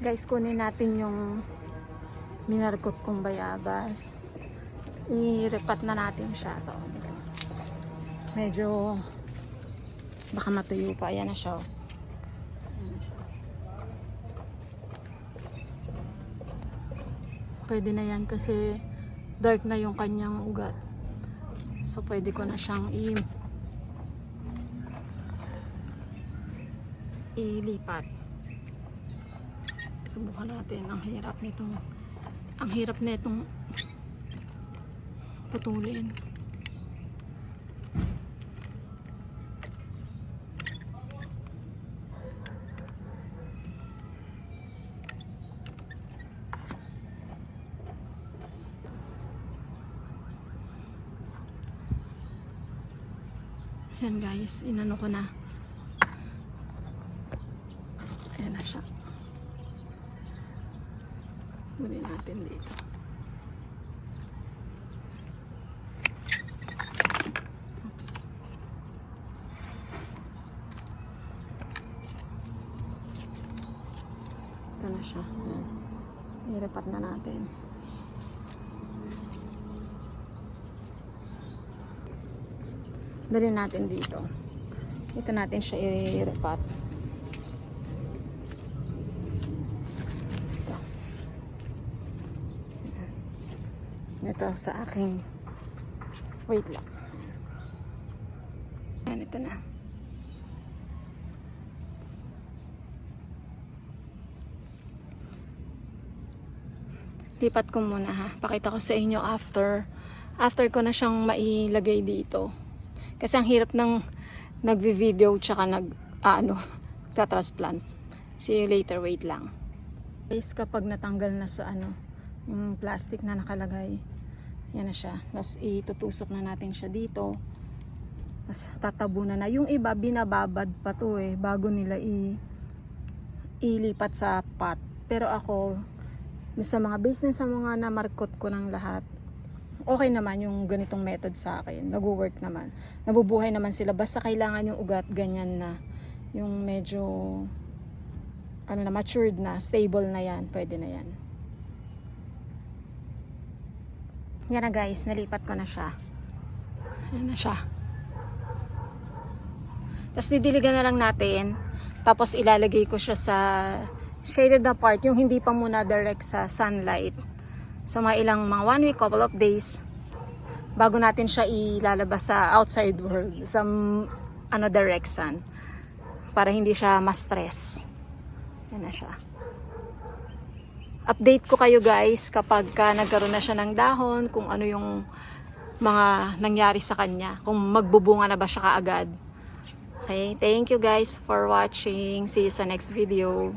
Guys, kunin natin yung minarkot kong bayabas. I-repat na natin siya. Ito. Medyo baka matuyo pa. Ayan na siya. Ayan na siya. Pwede na yan kasi dark na yung kanyang ugat. So pwede ko na siyang ilipat. Subukan natin. Ang hirap nitong putulin. Yan guys, inano ko na. Ayan na siya. Kunin natin dito. Oops. Ito na siya. Ayan. I-repat na natin. Dali natin dito. Ito natin siya i-repat. Ito sa aking wait lang. Ayan, ito na. Lipat ko muna ha. Pakita ko sa inyo after ko na siyang mailagay dito. Kasi ang hirap ng nagvi-video tsaka transplant. See you later, wait lang. Guys, kapag natanggal na sa yung plastic na nakalagay, yan na siya. Tapos itutusok na natin siya dito. Tapos tatabunan na. Yung iba, binababad pa to bago nila ilipat sa pot. Pero ako, sa mga business, sa mga namarkot ko ng lahat, okay naman yung ganitong method sa akin. Nag-work naman. Nabubuhay naman sila. Basta kailangan yung ugat ganyan na. Yung medyo matured na, stable na yan. Pwede na yan. Yan na guys, nalipat ko na siya. Yan na siya. Tapos didiligan na lang natin. Tapos ilalagay ko siya sa shaded na part. Yung hindi pa muna direct sa sunlight. So mga 1 week, couple of days bago natin siya ilalabas sa outside world sa direct sun para hindi siya ma-stress. Yan na siya. Update ko kayo guys kapag nagkaroon na siya ng dahon, kung ano yung mga nangyari sa kanya, kung magbubunga na ba siya kaagad. Okay, thank you guys for watching. See you sa next video.